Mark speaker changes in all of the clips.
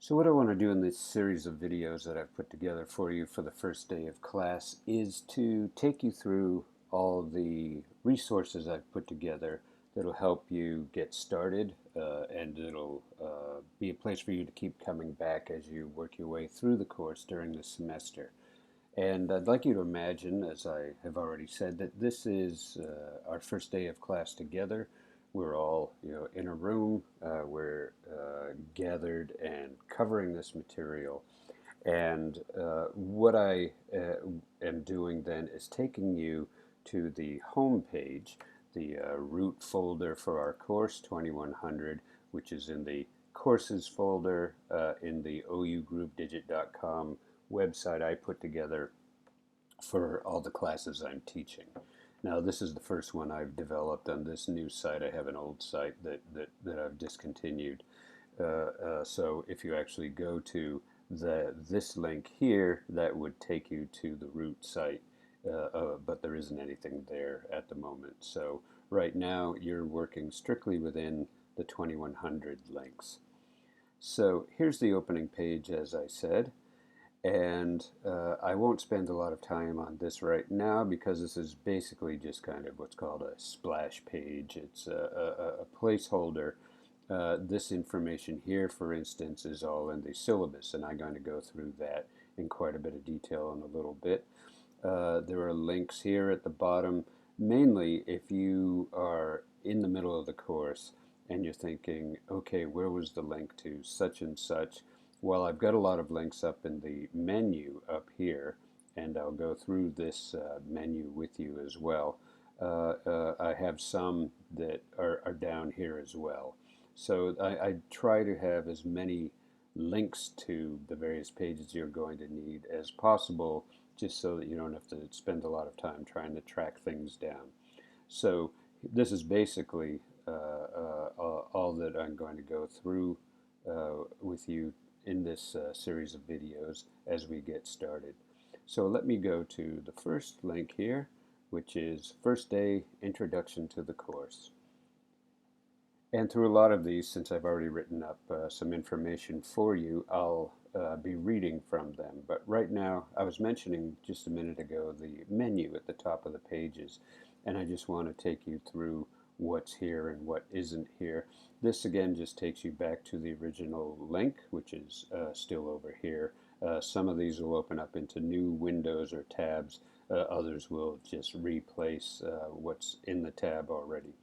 Speaker 1: So what I want to do in this series of videos that I've put together for you for the first day of class is to take you through all the resources I've put together that'll help you get started, and it'll be a place for you to keep coming back as you work your way through the course during the semester. And I'd like you to imagine, as I have already said, that this is our first day of class together. We're all, in a room. We're gathered and covering this material. And what I am doing then is taking you to the home page, the root folder for our course 2100, which is in the courses folder in the ougroupdigit.com website I put together for all the classes I'm teaching. Now, this is the first one I've developed on this new site. I have an old site that I've discontinued. So if you actually go to this link here, that would take you to the root site, but there isn't anything there at the moment. So right now, you're working strictly within the 2100 links. So here's the opening page, as I said. And I won't spend a lot of time on this right now because this is basically just kind of what's called a splash page. It's a placeholder. This information here, for instance, is all in the syllabus, and I'm going to go through that in quite a bit of detail in a little bit. There are links here at the bottom, mainly if you are in the middle of the course and you're thinking, okay, where was the link to such and such? Well, I've got a lot of links up in the menu up here, and I'll go through this menu with you as well. I have some that are down here as well. So I try to have as many links to the various pages you're going to need as possible, just so that you don't have to spend a lot of time trying to track things down. So this is basically all that I'm going to go through with you in this series of videos as we get started. So let me go to the first link here, which is First Day Introduction to the Course. And through a lot of these, since I've already written up some information for you, I'll be reading from them. But right now, I was mentioning just a minute ago the menu at the top of the pages, and I just want to take you through what's here and what isn't here. This again just takes you back to the original link, which is still over here. Some of these will open up into new windows or tabs. Others will just replace what's in the tab already.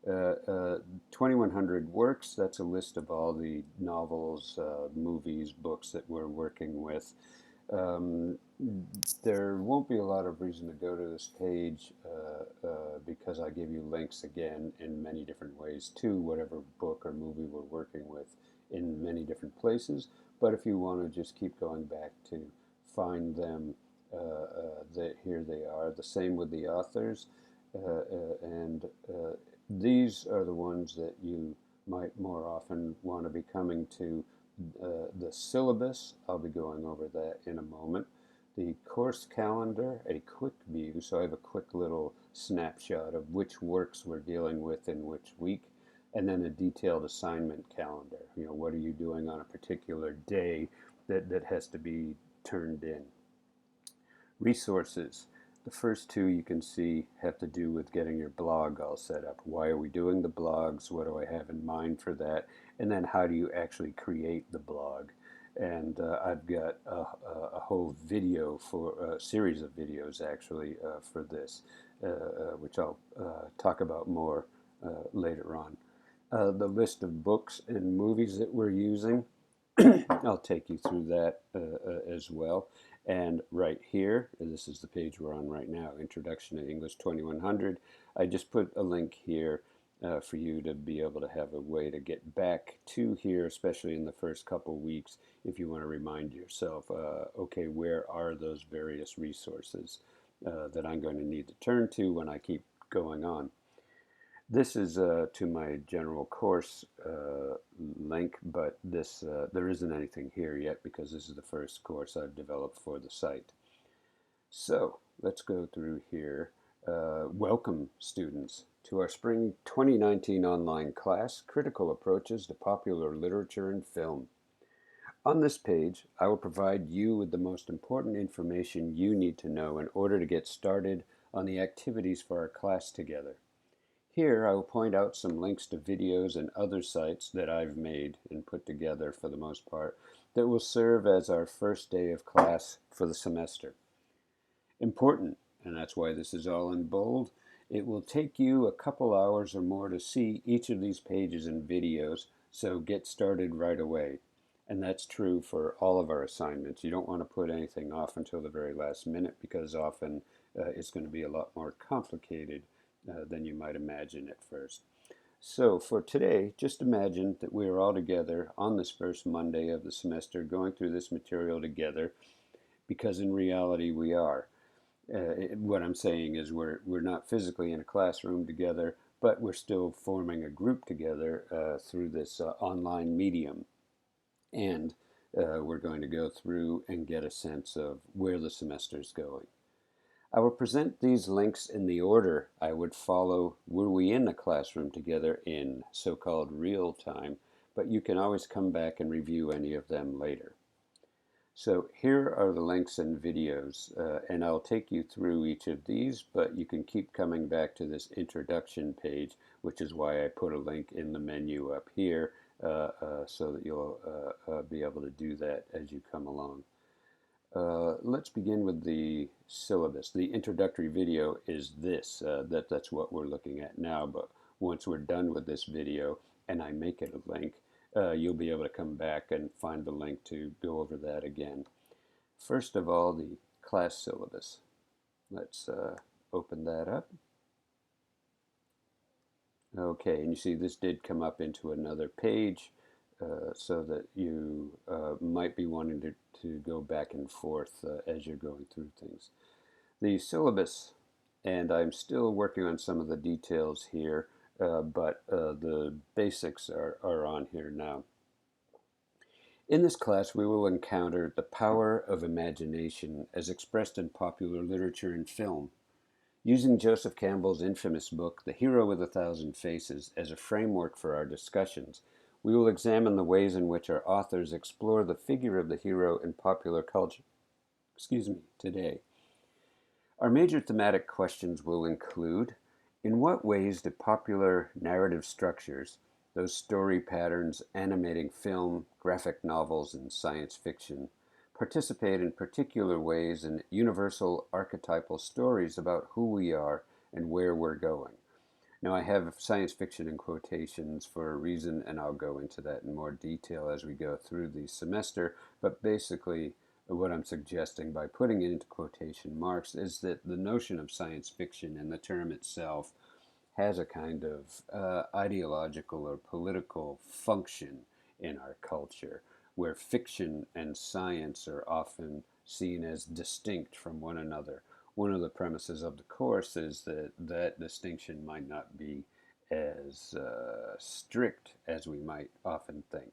Speaker 1: 2100 Works, that's a list of all the novels, movies, books that we're working with. There won't be a lot of reason to go to this page because I give you links again in many different ways to whatever book or movie we're working with in many different places. But if you want to just keep going back to find them, here they are. The same with the authors. And these are the ones that you might more often want to be coming to. The syllabus, I'll be going over that in a moment. The course calendar, a quick view, so I have a quick little snapshot of which works we're dealing with in which week, and then a detailed assignment calendar. What are you doing on a particular day that has to be turned in. Resources. The first two you can see have to do with getting your blog all set up. Why are we doing the blogs? What do I have in mind for that? And then how do you actually create the blog? And I've got a whole video for a series of videos actually for this, which I'll talk about more later on. The list of books and movies that we're using, I'll take you through that as well. And right here, this is the page we're on right now, Introduction to English 2100. I just put a link here for you to be able to have a way to get back to here, especially in the first couple weeks, if you want to remind yourself, okay, where are those various resources that I'm going to need to turn to when I keep going on. This is to my general course link, but there isn't anything here yet because this is the first course I've developed for the site. So let's go through here. Welcome, students, to our spring 2019 online class, Critical Approaches to Popular Literature and Film. On this page, I will provide you with the most important information you need to know in order to get started on the activities for our class together. Here, I will point out some links to videos and other sites that I've made and put together for the most part that will serve as our first day of class for the semester. Important, and that's why this is all in bold, it will take you a couple hours or more to see each of these pages and videos, so get started right away. And that's true for all of our assignments. You don't want to put anything off until the very last minute because often it's going to be a lot more complicated than you might imagine at first. So for today, just imagine that we are all together on this first Monday of the semester going through this material together, because in reality we are. What I'm saying is we're not physically in a classroom together, but we're still forming a group together through this online medium. And we're going to go through and get a sense of where the semester is going. I will present these links in the order I would follow were we in the classroom together in so-called real time, but you can always come back and review any of them later. So here are the links and videos, and I'll take you through each of these, but you can keep coming back to this introduction page, which is why I put a link in the menu up here, so that you'll be able to do that as you come along. Let's begin with the syllabus. The introductory video is this. That's what we're looking at now, but once we're done with this video and I make it a link, you'll be able to come back and find the link to go over that again. First of all, the class syllabus. Let's open that up. Okay, and you see this did come up into another page, so that you might be wanting to go back and forth as you're going through things. The syllabus, and I'm still working on some of the details here, but the basics are on here now. In this class, we will encounter the power of imagination as expressed in popular literature and film. Using Joseph Campbell's infamous book, The Hero with a Thousand Faces, as a framework for our discussions, we will examine the ways in which our authors explore the figure of the hero in popular culture today. Our major thematic questions will include: in what ways do popular narrative structures, those story patterns animating film, graphic novels, and science fiction, participate in particular ways in universal archetypal stories about who we are and where we're going? Now, I have science fiction in quotations for a reason, and I'll go into that in more detail as we go through the semester, but basically what I'm suggesting by putting it into quotation marks is that the notion of science fiction and the term itself has a kind of ideological or political function in our culture, where fiction and science are often seen as distinct from one another. One of the premises of the course is that that distinction might not be as strict as we might often think.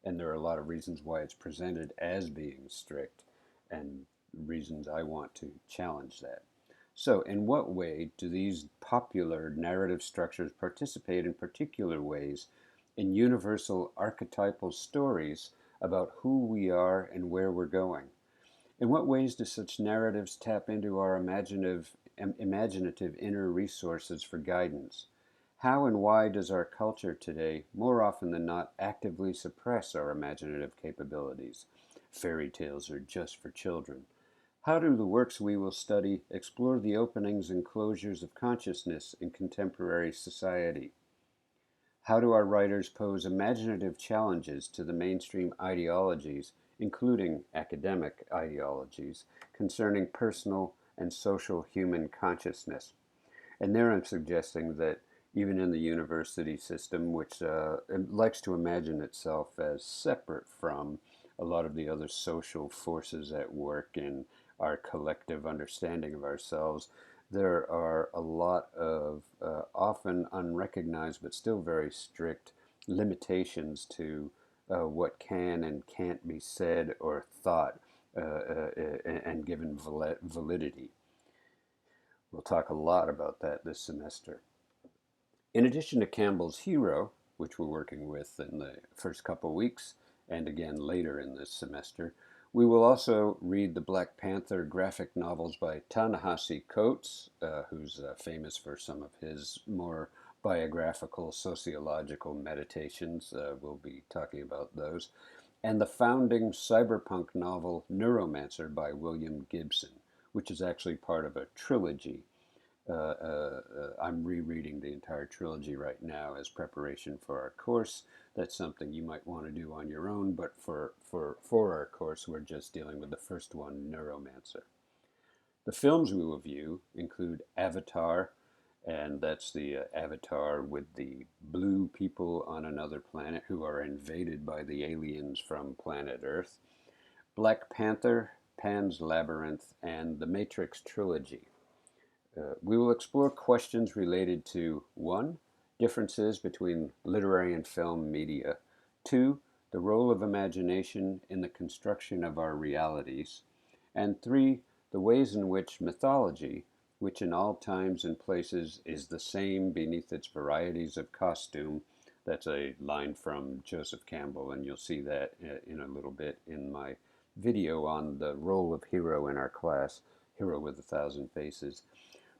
Speaker 1: And there are a lot of reasons why it's presented as being strict, and reasons I want to challenge that. So, in what way do these popular narrative structures participate in particular ways in universal archetypal stories about who we are and where we're going? In what ways do such narratives tap into our imaginative inner resources for guidance? How and why does our culture today, more often than not, actively suppress our imaginative capabilities? Fairy tales are just for children. How do the works we will study explore the openings and closures of consciousness in contemporary society? How do our writers pose imaginative challenges to the mainstream ideologies, including academic ideologies, concerning personal and social human consciousness? And there I'm suggesting that even in the university system, which likes to imagine itself as separate from a lot of the other social forces at work in our collective understanding of ourselves, there are a lot of often unrecognized but still very strict limitations to what can and can't be said or thought and given validity. We'll talk a lot about that this semester. In addition to Campbell's hero, which we're working with in the first couple weeks, and again later in this semester. We will also read the Black Panther graphic novels by Ta-Nehisi Coates, who's famous for some of his more biographical sociological meditations. We'll be talking about those. And the founding cyberpunk novel Neuromancer by William Gibson, which is actually part of a trilogy. I'm rereading the entire trilogy right now as preparation for our course. That's something you might want to do on your own, but for our course, we're just dealing with the first one, Neuromancer. The films we will view include Avatar, and that's the avatar with the blue people on another planet who are invaded by the aliens from planet Earth, Black Panther, Pan's Labyrinth, and the Matrix trilogy. We will explore questions related to 1. Differences between literary and film media, 2. The role of imagination in the construction of our realities, and 3. The ways in which mythology, which in all times and places is the same beneath its varieties of costume. That's a line from Joseph Campbell, and you'll see that in a little bit in my video on the role of hero in our class, Hero with a Thousand Faces,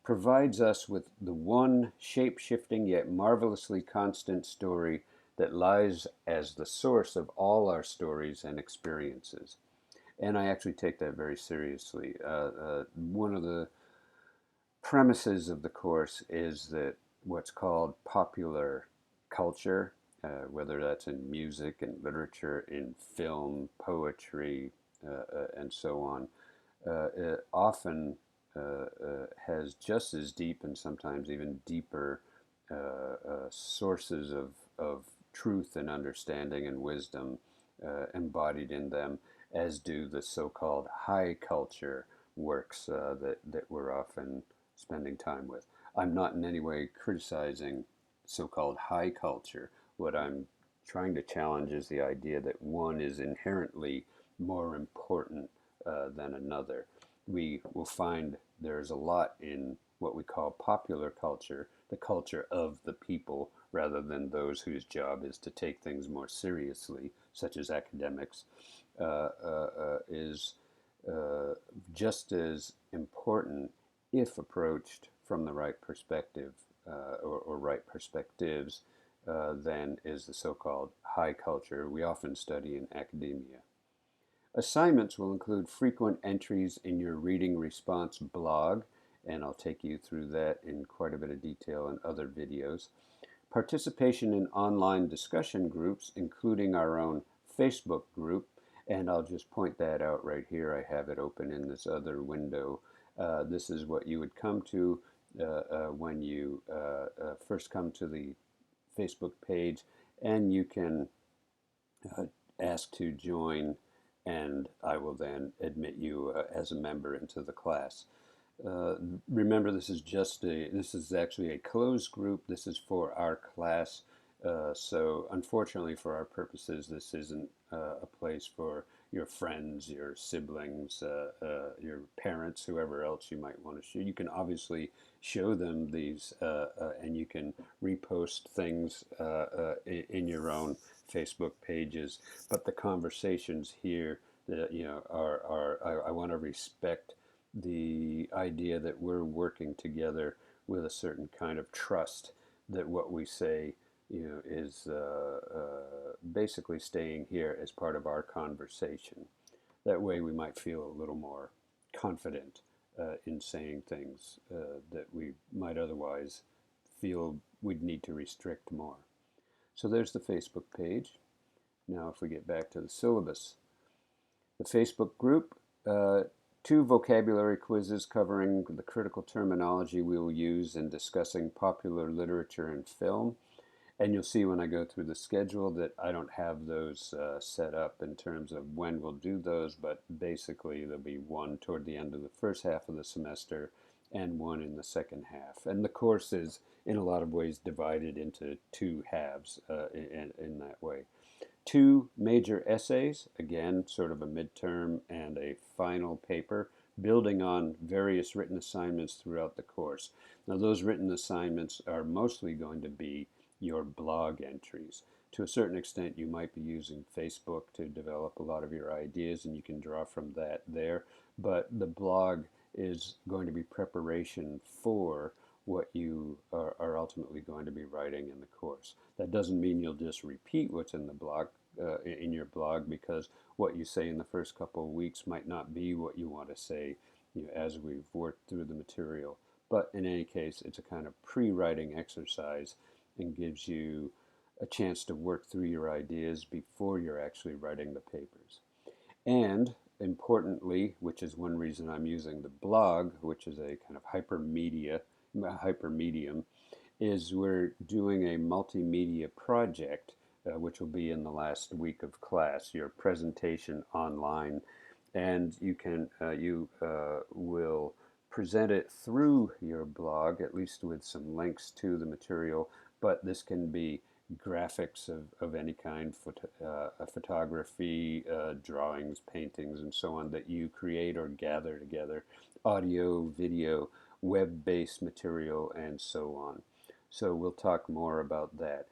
Speaker 1: provides us with the one shape-shifting yet marvelously constant story that lies as the source of all our stories and experiences. And I actually take that very seriously. One of the premises of the course is that what's called popular culture, whether that's in music and literature, in film, poetry, and so on, often has just as deep and sometimes even deeper sources of truth and understanding and wisdom embodied in them, as do the so-called high culture works that we're often spending time with. I'm not in any way criticizing so-called high culture. What I'm trying to challenge is the idea that one is inherently more important than another. We will find there's a lot in what we call popular culture, the culture of the people, rather than those whose job is to take things more seriously, such as academics, is just as important if approached from the right perspective or right perspectives than is the so-called high culture we often study in academia. Assignments will include frequent entries in your reading response blog, and I'll take you through that in quite a bit of detail in other videos. Participation in online discussion groups, including our own Facebook group, and I'll just point that out right here. I have it open in this other window. This is what you would come to when you first come to the Facebook page, and you can ask to join, and I will then admit you as a member into the class. Remember, this is actually a closed group. This is for our class. So unfortunately for our purposes, this isn't a place for your friends, your siblings, your parents, whoever else you might want to show. You can obviously show them these, and you can repost things in your own Facebook pages. But the conversations here, I want to respect the idea that we're working together with a certain kind of trust that what we say is basically staying here as part of our conversation. That way we might feel a little more confident in saying things that we might otherwise feel we'd need to restrict more. So there's the Facebook page. Now if we get back to the syllabus. The Facebook group, 2 vocabulary quizzes covering the critical terminology we will use in discussing popular literature and film. And you'll see when I go through the schedule that I don't have those set up in terms of when we'll do those, but basically there'll be one toward the end of the first half of the semester and one in the second half. And the course is in a lot of ways divided into 2 halves in that way. 2 major essays, again, sort of a midterm and a final paper, building on various written assignments throughout the course. Now, those written assignments are mostly going to be your blog entries. To a certain extent, you might be using Facebook to develop a lot of your ideas, and you can draw from that there. But the blog is going to be preparation for what you are ultimately going to be writing in the course. That doesn't mean you'll just repeat what's in the blog, in your blog, because what you say in the first couple of weeks might not be what you want to say, as we've worked through the material. But in any case, it's a kind of pre-writing exercise and gives you a chance to work through your ideas before you're actually writing the papers. And importantly, which is one reason I'm using the blog, which is a kind of hypermedium, is we're doing a multimedia project, which will be in the last week of class, your presentation online, and you will present it through your blog, at least with some links to the material, but this can be graphics of any kind, photography, drawings, paintings, and so on that you create or gather together, audio, video, web-based material, and so on. So we'll talk more about that.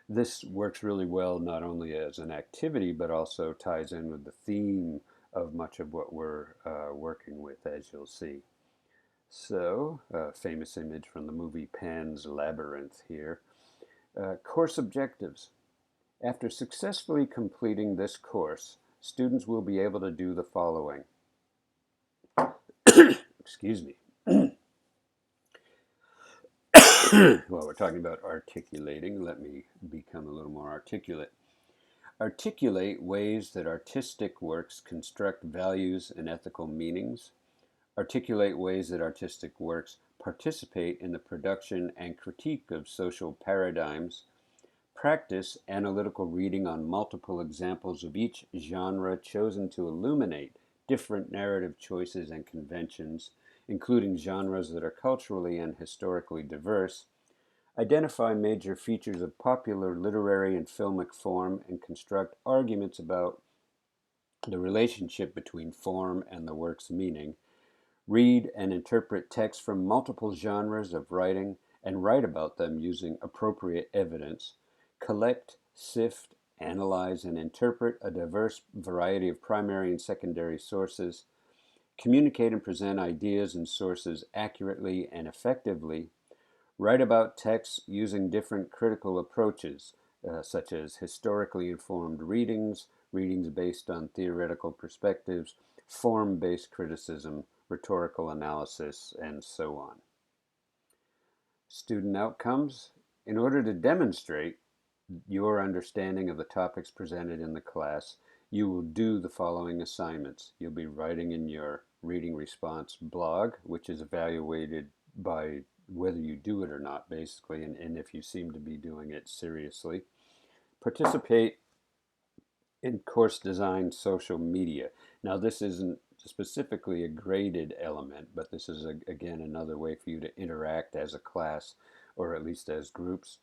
Speaker 1: This works really well not only as an activity, but also ties in with the theme of much of what we're working with, as you'll see. So, famous image from the movie Pan's Labyrinth here. Course objectives. After successfully completing this course, students will be able to do the following. Excuse me. While we're talking about articulating, let me become a little more articulate. Articulate ways that artistic works construct values and ethical meanings. Articulate ways that artistic works participate in the production and critique of social paradigms. Practice analytical reading on multiple examples of each genre chosen to illuminate different narrative choices and conventions, including genres that are culturally and historically diverse. Identify major features of popular literary and filmic form and construct arguments about the relationship between form and the work's meaning. Read and interpret texts from multiple genres of writing and write about them using appropriate evidence. Collect, sift, analyze, and interpret a diverse variety of primary and secondary sources. Communicate and present ideas and sources accurately and effectively. Write about texts using different critical approaches, such as historically informed readings, readings based on theoretical perspectives, form-based criticism, rhetorical analysis, and so on. Student outcomes. In order to demonstrate your understanding of the topics presented in the class, you will do the following assignments. You'll be writing in your reading response blog, which is evaluated by whether you do it or not, basically, and if you seem to be doing it seriously. Participate in course design social media. Now, this isn't specifically a graded element, but this is, again, another way for you to interact as a class, or at least as groups,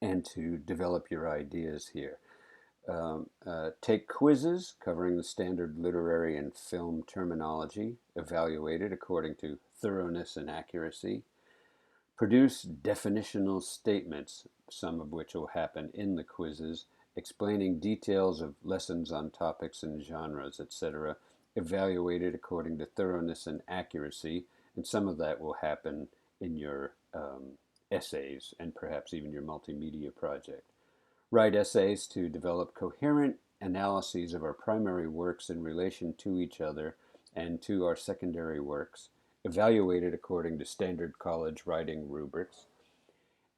Speaker 1: and to develop your ideas here. Take quizzes covering the standard literary and film terminology, evaluated according to thoroughness and accuracy. Produce definitional statements, some of which will happen in the quizzes, explaining details of lessons on topics and genres, etc., evaluated according to thoroughness and accuracy, and some of that will happen in your essays and perhaps even your multimedia project. Write essays to develop coherent analyses of our primary works in relation to each other and to our secondary works, evaluated according to standard college writing rubrics.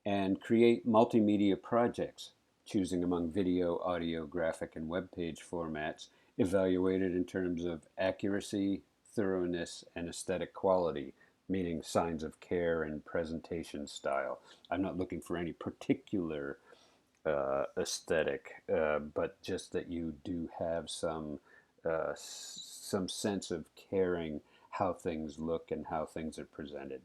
Speaker 1: And create multimedia projects, choosing among video, audio, graphic, and web page formats, evaluated in terms of accuracy, thoroughness, and aesthetic quality, meaning signs of care and presentation style. I'm not looking for any particular aesthetic, but just that you do have some sense of caring how things look and how things are presented.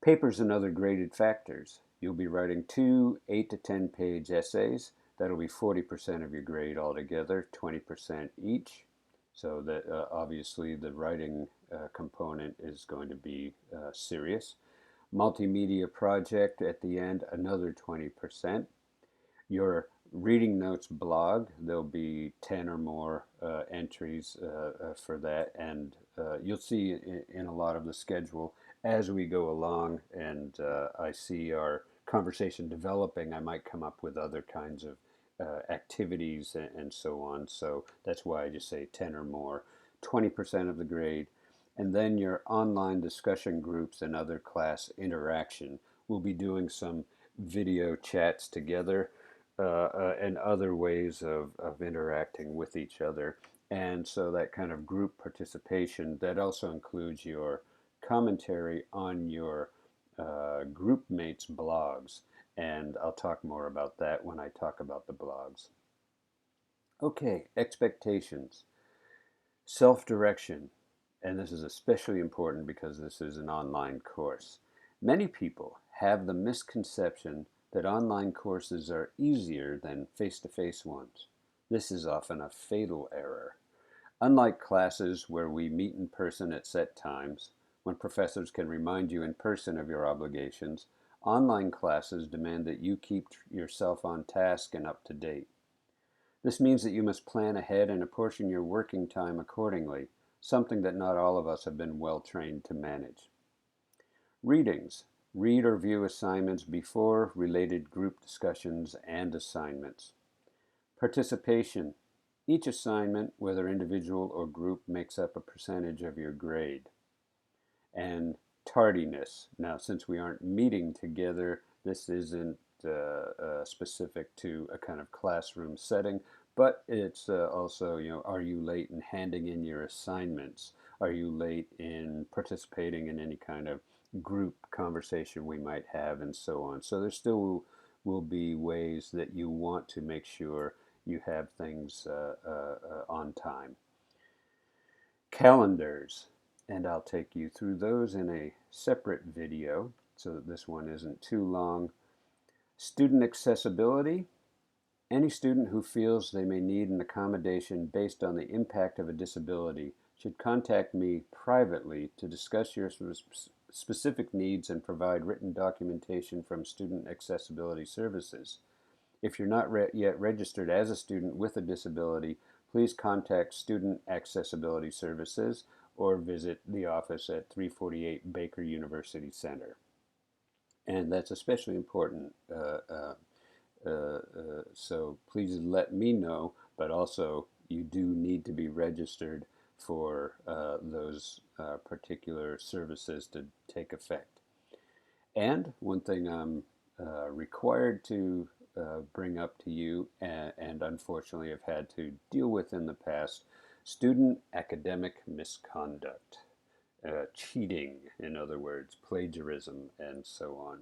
Speaker 1: Papers and other graded factors. You'll be writing 2 8 to 10 page essays. That'll be 40% of your grade altogether, 20% each. So that obviously the writing component is going to be serious. Multimedia project at the end, another 20%. Your reading notes blog, there'll be 10 or more entries for that, and you'll see in a lot of the schedule as we go along, and I see our conversation developing, I might come up with other kinds of activities and so on. So that's why I just say 10 or more, 20% of the grade. And then your online discussion groups and other class interaction. We'll be doing some video chats together and other ways of interacting with each other. And so that kind of group participation, that also includes your commentary on your group mates' blogs. And I'll talk more about that when I talk about the blogs. Okay, expectations. Self-direction, and this is especially important because this is an online course. Many people have the misconception that online courses are easier than face-to-face ones. This is often a fatal error. Unlike classes where we meet in person at set times, when professors can remind you in person of your obligations, online classes demand that you keep yourself on task and up to date. This means that you must plan ahead and apportion your working time accordingly, something that not all of us have been well trained to manage. Readings. Read or view assignments before related group discussions and assignments. Participation. Each assignment, whether individual or group, makes up a percentage of your grade. And tardiness. Now, since we aren't meeting together, this isn't specific to a kind of classroom setting, but it's also, are you late in handing in your assignments? Are you late in participating in any kind of group conversation we might have, and so on? So there still will be ways that you want to make sure you have things on time. Calendars, and I'll take you through those in a separate video so that this one isn't too long. Student accessibility. Any student who feels they may need an accommodation based on the impact of a disability should contact me privately to discuss your specific needs and provide written documentation from Student Accessibility Services. If you're not yet registered as a student with a disability, please contact Student Accessibility Services or visit the office at 348 Baker University Center. And that's especially important, so please let me know, but also you do need to be registered for those particular services to take effect. And one thing I'm required to bring up to you, and unfortunately have had to deal with in the past, student academic misconduct. Cheating, in other words, plagiarism, and so on.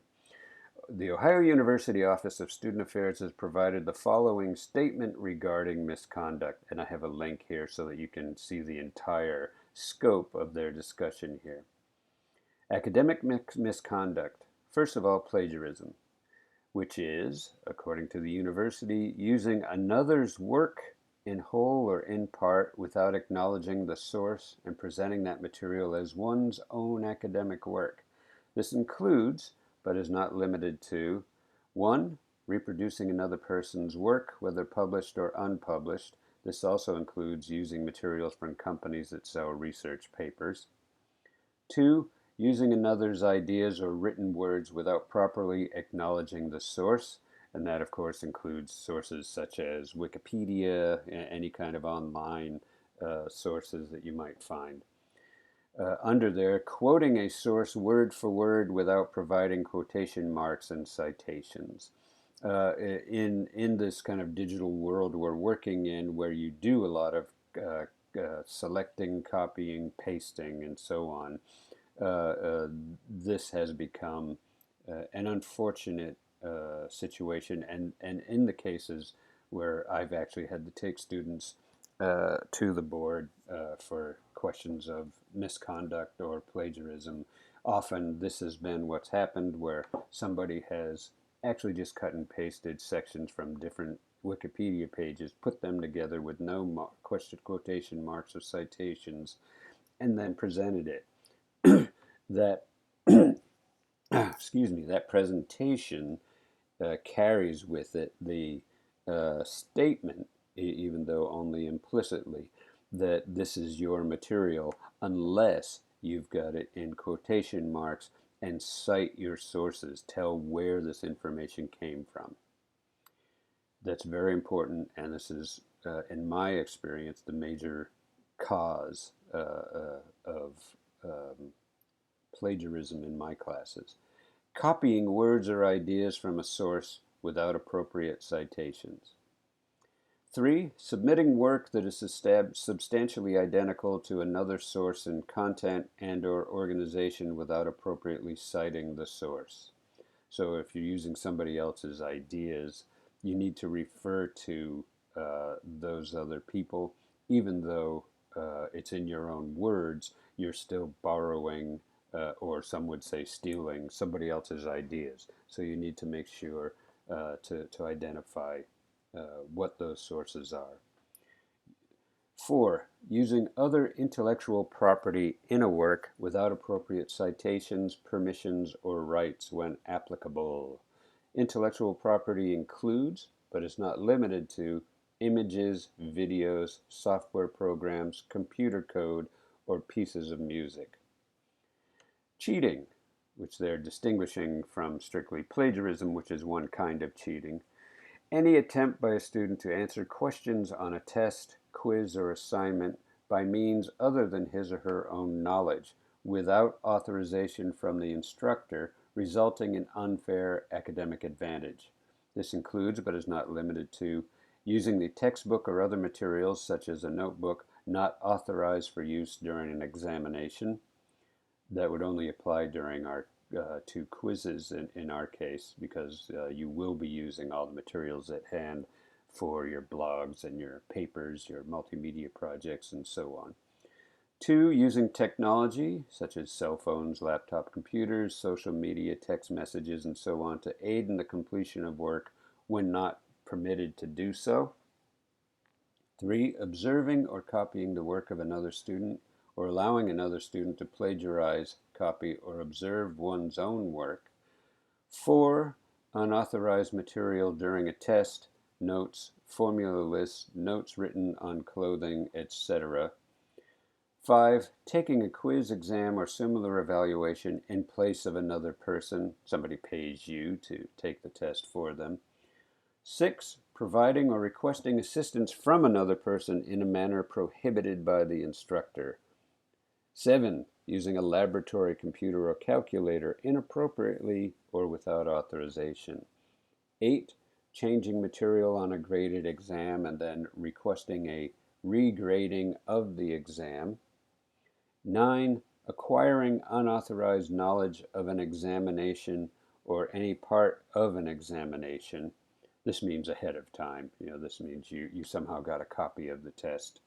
Speaker 1: The Ohio University Office of Student Affairs has provided the following statement regarding misconduct, and I have a link here so that you can see the entire scope of their discussion here. Academic misconduct. First of all, plagiarism, which is, according to the university, using another's work in whole or in part without acknowledging the source and presenting that material as one's own academic work. This includes, but is not limited to, 1. Reproducing another person's work, whether published or unpublished. This also includes using materials from companies that sell research papers. 2. Using another's ideas or written words without properly acknowledging the source. And that, of course, includes sources such as Wikipedia, any kind of online sources that you might find. Under there, quoting a source word for word without providing quotation marks and citations. In this kind of digital world we're working in, where you do a lot of selecting, copying, pasting, and so on, this has become an unfortunate situation, and in the cases where I've actually had to take students to the board for questions of misconduct or plagiarism, often this has been what's happened, where somebody has actually just cut and pasted sections from different Wikipedia pages, put them together with no quotation marks or citations, and then presented it. That excuse me, that presentation carries with it the statement, even though only implicitly, that this is your material unless you've got it in quotation marks and cite your sources, tell where this information came from. That's very important, and this is, in my experience, the major cause of plagiarism in my classes. Copying words or ideas from a source without appropriate citations. 3. Submitting work that is substantially identical to another source in content and/or organization without appropriately citing the source. So if you're using somebody else's ideas, you need to refer to those other people, even though it's in your own words, you're still borrowing, or some would say stealing, somebody else's ideas. So you need to make sure to identify what those sources are. 4. Using other intellectual property in a work without appropriate citations, permissions, or rights when applicable. Intellectual property includes, but is not limited to, images, videos, software programs, computer code, or pieces of music. Cheating, which they're distinguishing from strictly plagiarism, which is one kind of cheating. Any attempt by a student to answer questions on a test, quiz, or assignment by means other than his or her own knowledge, without authorization from the instructor, resulting in unfair academic advantage. This includes, but is not limited to, using the textbook or other materials, such as a notebook, not authorized for use during an examination. That would only apply during our 2 quizzes in our case, because you will be using all the materials at hand for your blogs and your papers, your multimedia projects, and so on. 2, using technology such as cell phones, laptop computers, social media, text messages, and so on to aid in the completion of work when not permitted to do so. 3, observing or copying the work of another student or allowing another student to plagiarize, copy, or observe one's own work. 4, unauthorized material during a test, notes, formula lists, notes written on clothing, etc. 5, taking a quiz, exam, or similar evaluation in place of another person. Somebody pays you to take the test for them. 6, providing or requesting assistance from another person in a manner prohibited by the instructor. 7, using a laboratory computer or calculator inappropriately or without authorization. 8, changing material on a graded exam and then requesting a regrading of the exam. 9, acquiring unauthorized knowledge of an examination or any part of an examination. This means ahead of time. This means you somehow got a copy of the test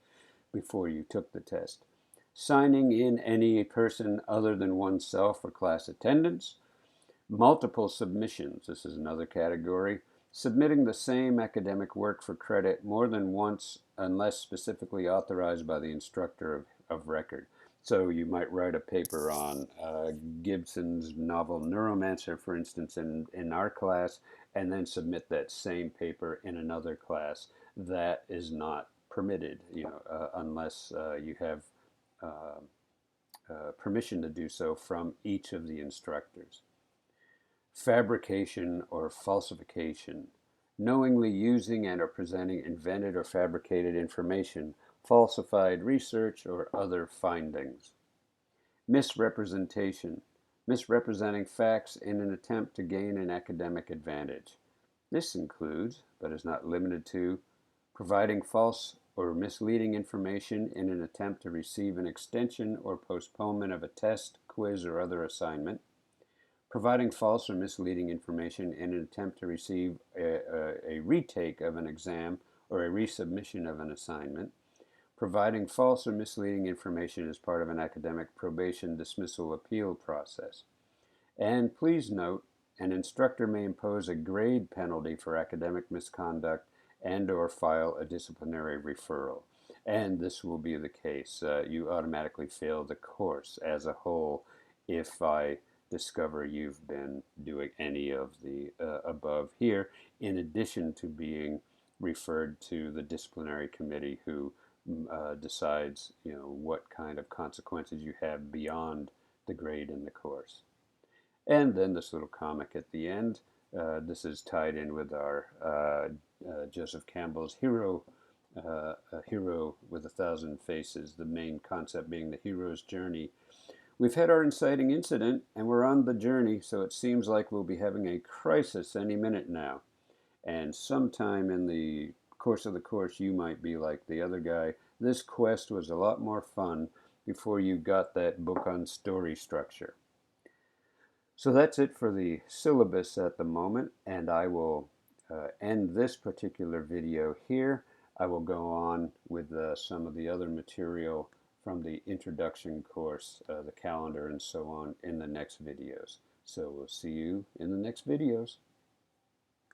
Speaker 1: before you took the test. Signing in any person other than oneself for class attendance. Multiple submissions, this is another category. Submitting the same academic work for credit more than once unless specifically authorized by the instructor of record. So you might write a paper on Gibson's novel Neuromancer, for instance, in our class, and then submit that same paper in another class. That is not permitted, unless you have permission to do so from each of the instructors. Fabrication or falsification, knowingly using and or presenting invented or fabricated information, falsified research, or other findings. Misrepresentation, misrepresenting facts in an attempt to gain an academic advantage. This includes, but is not limited to, providing false or misleading information in an attempt to receive an extension or postponement of a test, quiz, or other assignment. Providing false or misleading information in an attempt to receive a retake of an exam or a resubmission of an assignment. Providing false or misleading information as part of an academic probation dismissal appeal process. And please note, an instructor may impose a grade penalty for academic misconduct and or file a disciplinary referral. And this will be the case. You automatically fail the course as a whole if I discover you've been doing any of the above here, in addition to being referred to the disciplinary committee who decides, what kind of consequences you have beyond the grade in the course. And then this little comic at the end. This is tied in with our Joseph Campbell's hero, a hero with 1,000 faces, the main concept being the hero's journey. We've had our inciting incident and we're on the journey, so it seems like we'll be having a crisis any minute now. And sometime in the course of the course, you might be like the other guy. This quest was a lot more fun before you got that book on story structure. So that's it for the syllabus at the moment, and I will end this particular video here. I will go on with some of the other material from the introduction course, the calendar and so on, in the next videos. So we'll see you in the next videos.